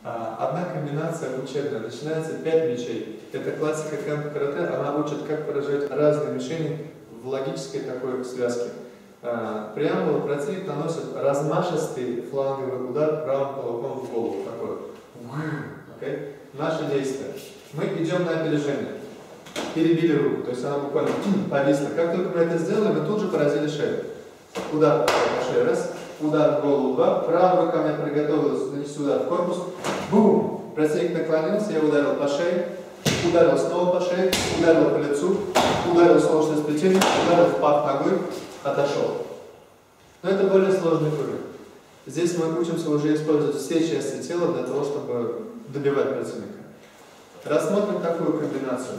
Одна комбинация учебная. Начинается 5 мячей. Это классика кэмпа карате. Она учит, как поражать разные мишени в логической такой связке. Преамбула противник наносит размашистый фланговый удар правым кулаком в голову. Такой. Okay? Наше действие. Мы идем на опережение. Перебили руку, то есть она буквально повисла. Как только мы это сделали, мы тут же поразили шею. Удар по шее, раз. Удар в голову, два. Правая рука у меня приготовилась нанести удар в корпус. Бум! Противник наклонился, я ударил по шее. Ударил снова по шее. Ударил по лицу. Ударил снова в сплетение. Ударил в пах ногой. Отошел. Но это более сложный уровень. Здесь мы учимся уже использовать все части тела для того, чтобы добивать противника. Рассмотрим такую комбинацию.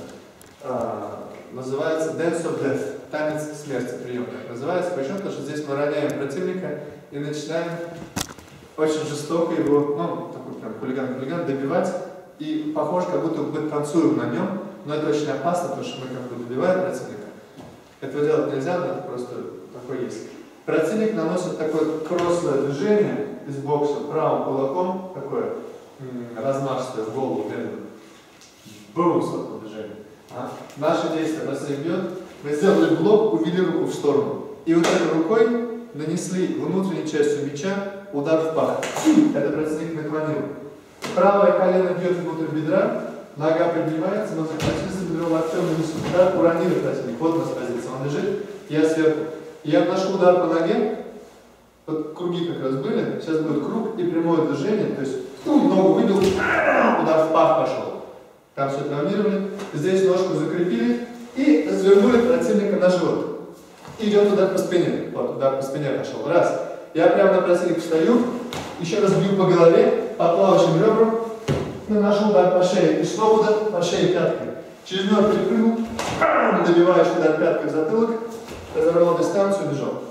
Называется Dance of Death. Танец смерти, прием так называется. Почему? Потому что здесь мы роняем противника и начинаем очень жестоко его, ну, такой прям хулиган добивать. И похоже, как будто мы танцуем на нем, но это очень опасно, потому что мы как бы добиваем противника. Этого делать нельзя, но это просто такое есть. Противник наносит такое кроссовое движение из бокса правым кулаком, такое размашистое в голову, медленно. Бум, сотное движение. Наше действие, противник бьет, мы сделали блок, увели руку в сторону. И вот этой рукой нанесли внутренней частью мяча удар в пах. Это противник наклонил. Правое колено бьет внутрь бедра, нога поднимается, мы захватили бедро локтем, нанесли удар, уронили противник. Вот у нас позиция, он лежит, я сверху. Я вношу удар по ноге, вот круги как раз были, сейчас будет круг и прямое движение, то есть ногу выбил, удар в пах пошел. Там все травмировали, здесь ножку закрепили и развернули противника на живот. И идет удар по спине, вот удар по спине пошел, раз. Я прямо на противника встаю, еще раз бью по голове, по плавающим ребрам, наношу удар по шее и снова удар по шее пяткой. Через него перепрыгнул, добиваешь удар пяткой в затылок, разорвал дистанцию, бежал.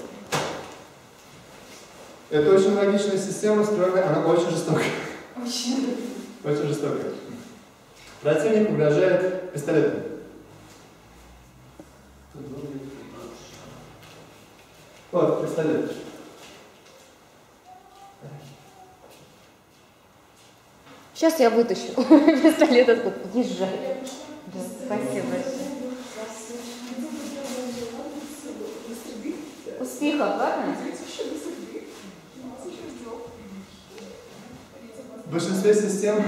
Это очень логичная система, стройная, она очень жестокая. Очень жестокая. Противник угрожает пистолетом. Вот, пистолет. Сейчас я вытащу пистолет откуда. Езжай. Да, спасибо большое. Успехов, ладно? В большинстве систем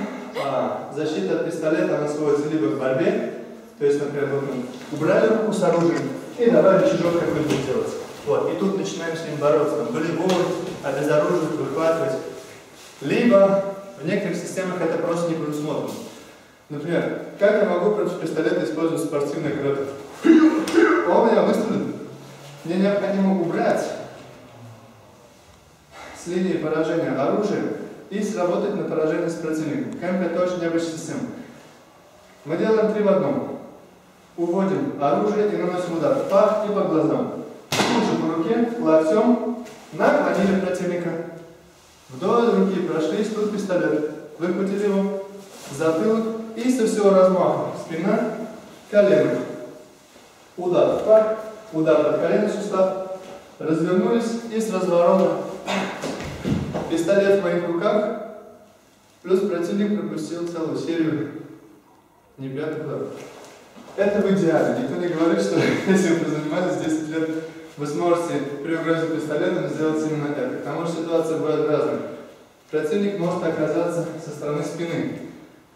защита от пистолета она сводится либо к борьбе, то есть, например, вот мы убрали руку с оружием и добавили чужок, как вы будете делать. Вот, и тут начинаем с ним бороться, там, волейбол, обезоруживать, выхватывать. Либо в некоторых системах это просто не предусмотрено. Например, как я могу против пистолета использовать спортивное карате? Он меня выстрелит. Мне необходимо убрать с линии поражения оружия и сработать на поражение с противником. Кэмп это очень необычная система. Мы делаем 3 в 1. Уводим оружие и наносим удар в пах и по глазам. Тут же по руке, локтем, наклонили противника. Вдоль руки прошлись, тут пистолет. Выхватили его, затылок и со всего размаха. Спина, колено. Удар в пах, удар под коленный сустав. Развернулись и с разворота. Пистолет в моих руках, плюс противник пропустил целую серию неприятных ударов. Это в идеале. Никто не говорит, что если вы занимались 10 лет, вы сможете при угрозе пистолетом сделать именно это. Потому что ситуация бывает разная. Противник может оказаться со стороны спины.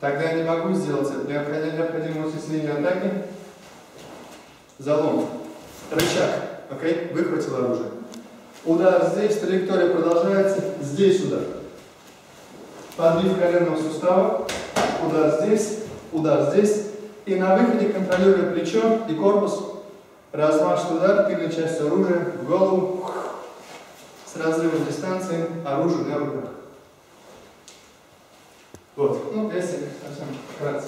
Тогда я не могу сделать это. Необходимо уйти с линии атаки. Залом. Рычаг. Окей? Выхватил оружие. Удар здесь, траектория продолжается, здесь удар. Подбив коленного сустава, удар здесь. И на выходе, контролируя плечо и корпус, размашистый удар тыльной частью оружия в голову с разрывом дистанции, оружие на руках. Вот, ну если совсем вкратце.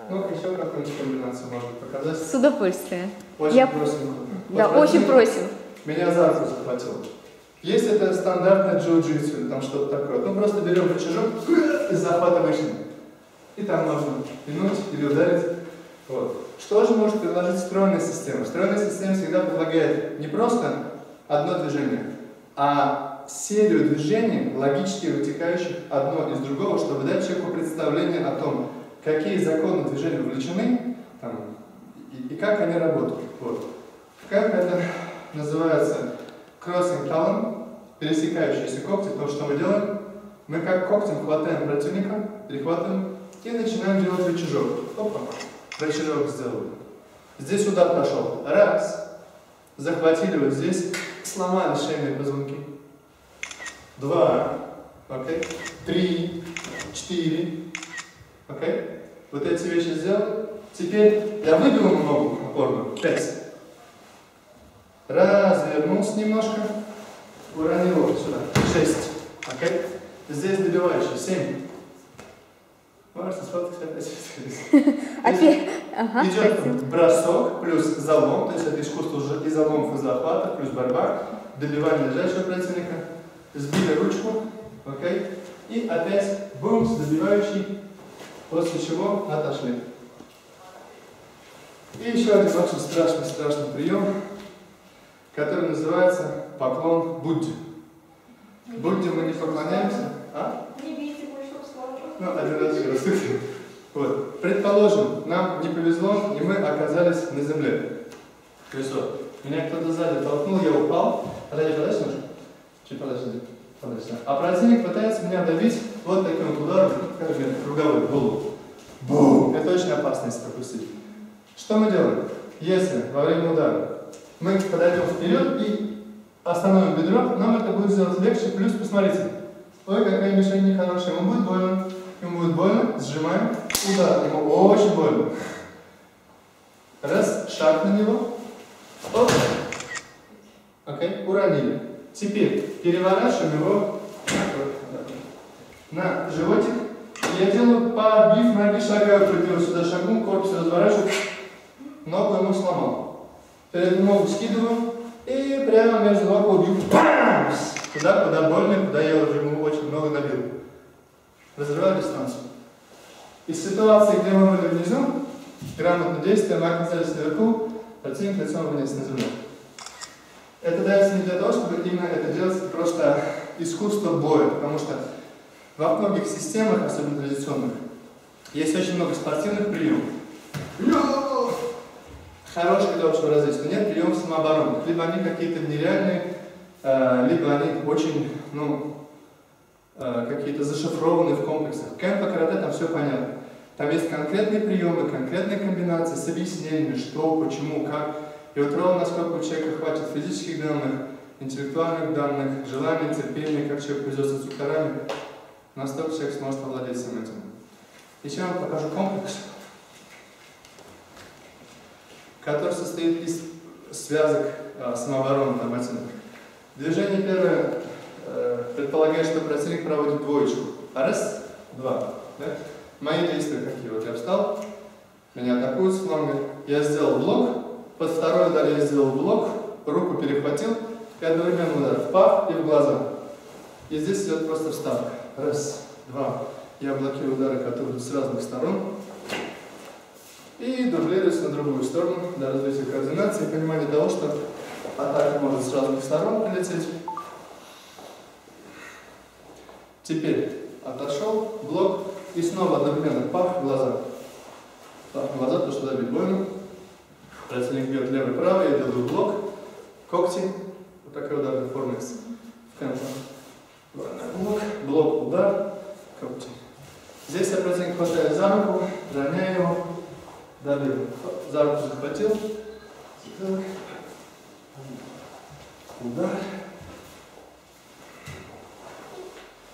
Ну, еще какую-нибудь комбинацию можно показать. С удовольствием. Очень просим. Да, вот очень просим. Меня за руку захватил. Если это стандартное джиу-джитсу или там что-то такое, ну просто берем рычажок и захватываешь. И там можно пинуть или ударить. Вот. Что же может предложить стройная система? Стройная система всегда предлагает не просто одно движение, а серию движений, логически вытекающих одно из другого, чтобы дать человеку представление о том, какие законы движения вовлечены там, и как они работают. Вот. Как это называется crossing talon, пересекающиеся когти, то, что мы делаем, мы как когтем хватаем противника, перехватываем и начинаем делать рычажок. Опа, рычажок сделали. Здесь удар пошел. Раз. Захватили вот здесь, сломали шейные позвонки. 2. Окей. 3. 4. Окей. Вот эти вещи сделали. Теперь я выбил ему ногу опорную. 5. Развернулся немножко. Уронил его сюда. 6. Окей. Здесь добивающий. 7. Можно сфоткать опять. Идет бросок плюс залом, то есть это искусство уже и заломов, и захвата, плюс борьба, добивание лежащего противника, сбили ручку, окей, и опять бумс, добивающий, после чего отошли. И еще один очень страшный прием, который называется поклон Будде. Будде мы не поклоняемся, а? Не бейте больше слова. Ну, один раз еще раз. Вот. Предположим, нам не повезло, и мы оказались на земле. То есть вот, меня кто-то сзади толкнул, я упал. Подожди немножко. Чуть подожди. А противник пытается меня давить вот таким вот ударом, как же круговой, в голову. Бум! Это очень опасно, если пропустить. Что мы делаем? Если во время удара мы подойдем вперед и остановим бедро, нам это будет сделать легче. Плюс, посмотрите, ой, какая мишень нехорошая, ему будет больно. Ему будет больно, сжимаем, удар, ему очень больно. Раз, шаг на него, оп, окей, уронили. Теперь переворачиваем его на животик. Я делаю подбив ноги, шагаю, прыгаю сюда, шагну, корпус разворачиваю, ногу ему сломал. Перед этим ногу скидываю и прямо между ног убью. Бамс! Туда, куда больно, куда я уже ему очень много набил. Разрываю дистанцию. Из ситуации, где мы были внизу, грамотное действие, мы оказались наверху, противник лицом вниз на землю. Это дается не для того, чтобы именно это делать просто искусство боя, потому что во многих системах, особенно традиционных, есть очень много спортивных приемов. Хороших для общего развития, но нет приемов самообороны. Либо они какие-то нереальные, либо они очень, какие-то зашифрованные в комплексах. Кэмпо, карате, там все понятно. Там есть конкретные приемы, конкретные комбинации с объяснениями, что, почему, как. И вот ровно насколько у человека хватит физических данных, интеллектуальных данных, желания, терпения, как человек пользуется цукрами, настолько человек сможет овладеть всем этим. Еще я вам покажу комплекс, который состоит из связок самообороны нормативных. Движение первое предполагает, что противник проводит двоечку. Раз, два. Да? Мои действия какие? Вот я встал, меня атакуют с фланга, я сделал блок, под второй удар я сделал блок, руку перехватил, и одновременно удар в пах и в глаза. И здесь идет просто вставка. Раз, два. Я блокирую удары, которые идут с разных сторон. И дублируюсь на другую сторону для развития координации и понимания того, что атака может с разных сторон прилететь. Теперь отошел, блок, и снова одновременно пах в глаза. Пах в глаза, потому что добить больно. Противник бьет левый-правый, я делаю блок, когти, вот такая ударная форма в кэмпе. Блок, блок, удар, когти. Здесь я противник хватаю за руку, роняю его, добил. За руку захватил, удар.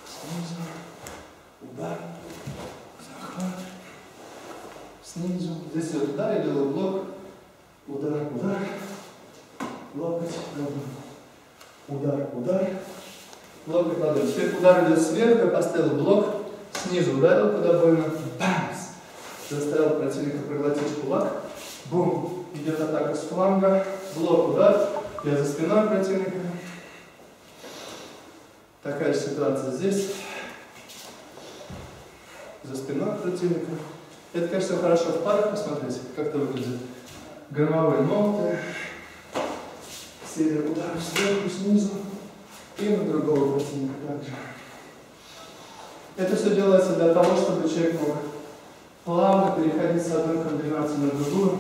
Снизу, удар, захват, снизу. Здесь идет удар, я делаю блок, удар, удар, локоть, удар, удар, локоть, ладонь. Теперь удар идет сверху, я поставил блок, снизу ударил, куда больно, бамс, заставил противника проглотить кулак, бум, идет атака с фланга, блок, удар, я за спиной противника. Такая же ситуация здесь, за спиной противника. Это, конечно, хорошо в парах посмотреть, как это выглядит. Громовые молоты, серия ударов сверху, снизу, И на другого противника также. Это все делается для того, чтобы человек мог плавно переходить с одной комбинации на другую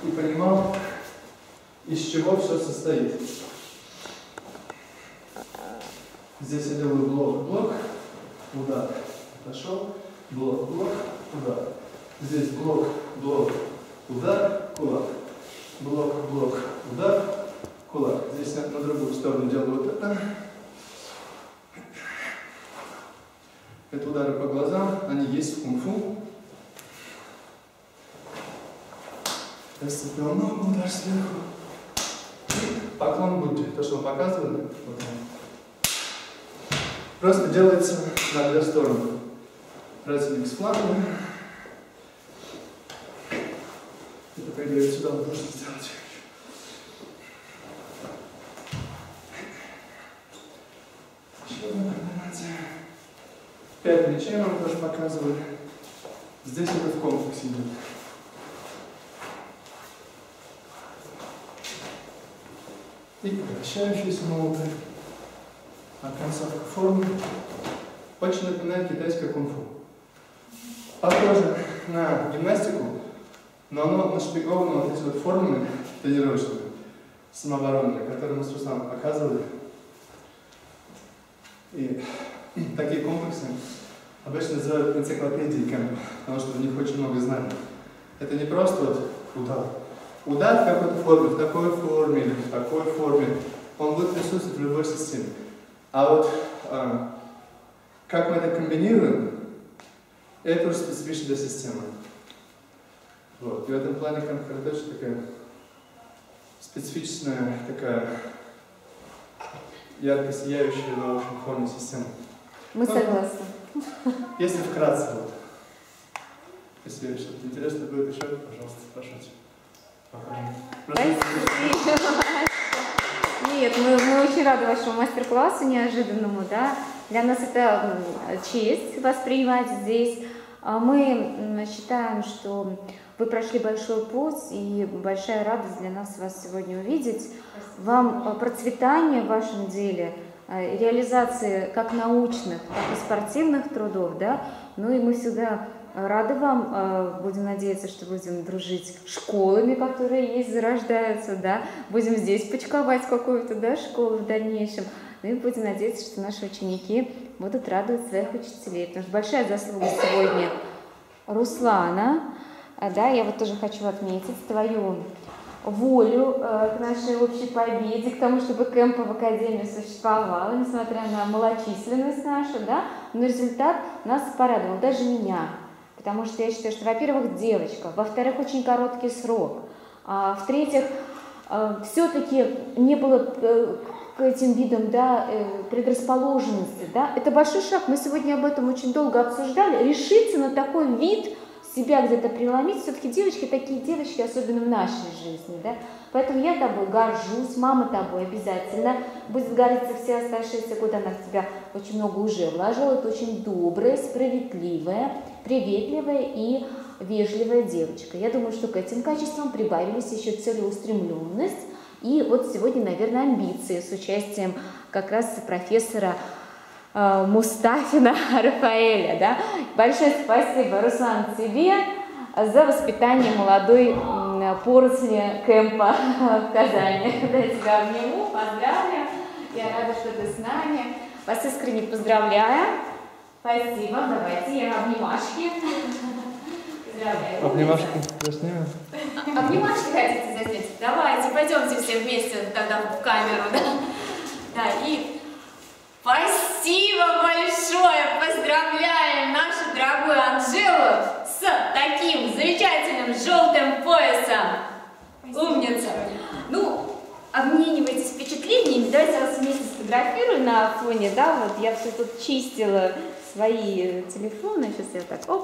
и понимал, из чего все состоит. Здесь я делаю блок, удар, пошел, блок, удар. Здесь блок, удар, кулак. Блок, удар, кулак. Здесь я на другую сторону делаю вот это. Это удары по глазам, они есть в кунг-фу. Я сцепил ногу, удар сверху. И поклон Будде. То, что мы показывали, вот он. Просто делается на две стороны. Противник с флангом. Это, по идее, сюда мы должны сделать. Еще одна комбинация. 5 мячей мы тоже показывали. Здесь это в комплексе идет. И вращающийся молоток. А концовка формы очень напоминает китайское кунг-фу. Похоже на гимнастику, но оно нашпиговано вот эти вот формами тренировочными, самооборонными, которые мы с Русланом показывали. И такие комплексы обычно называют энциклопедией кэмпа, потому что в них очень много знаний. Это не просто вот удар. Удар в какой-то форме, в такой форме или в такой форме, он будет присутствовать в любой системе. А вот как мы это комбинируем, это уже специфично для системы. Вот. И в этом плане кэмп-каратэ такая специфичная, такая ярко сияющая на общем фоне системы. Мы согласны. Если вкратце, вот. Если что-то интересное будет еще, пожалуйста, спрашивайте. Нет, мы очень рады вашему мастер-классу неожиданному, да. Для нас это честь воспринимать здесь. Мы считаем, что вы прошли большой путь, и большая радость для нас вас сегодня увидеть. Вам процветания в вашем деле, реализации как научных, так и спортивных трудов, да. Ну и мы всегда рады вам, будем надеяться, что будем дружить с школами, которые есть, зарождаются, да, будем здесь почковать какую-то, да, школу в дальнейшем, ну и будем надеяться, что наши ученики будут радовать своих учителей, потому что большая заслуга сегодня Руслана, да, я вот тоже хочу отметить твою волю к нашей общей победе, к тому, чтобы кэмп в Академии существовало, несмотря на малочисленность нашу, да, но результат нас порадовал, даже меня. Потому что я считаю, что, во-первых, девочка, во-вторых, очень короткий срок, в-третьих, все-таки не было к этим видам, да, предрасположенности. Да? Это большой шаг, мы сегодня об этом очень долго обсуждали. Решиться на такой вид, себя где-то преломить, все-таки девочки такие девочки, особенно в нашей жизни. Да? Поэтому я тобой горжусь, мама тобой обязательно будет гордиться все оставшиеся годы, она в тебя очень много уже вложила. Это очень добрая, справедливая, приветливая и вежливая девочка. Я думаю, что к этим качествам прибавились еще целеустремленность и вот сегодня, наверное, амбиции с участием как раз профессора Мустафина Рафаэля. Да? Большое спасибо, Руслан, тебе за воспитание молодой поросли кэмпа в Казани. Я тебя обниму, поздравляю. Я рада, что ты с нами. Вас искренне поздравляю. Спасибо. Давайте я обнимашки. Поздравляю. Обнимашки заснимем? Обнимашки хотите заснять? Давайте, пойдемте все вместе тогда в камеру. Да, да, и спасибо большое. Поздравляем нашу дорогую Анжелу с таким замечательным желтым поясом. Умница. Ну, обменивайтесь впечатлениями. Давайте я вас вместе сфотографирую на фоне, да, вот я все тут чистила свои телефоны, сейчас я так, оп.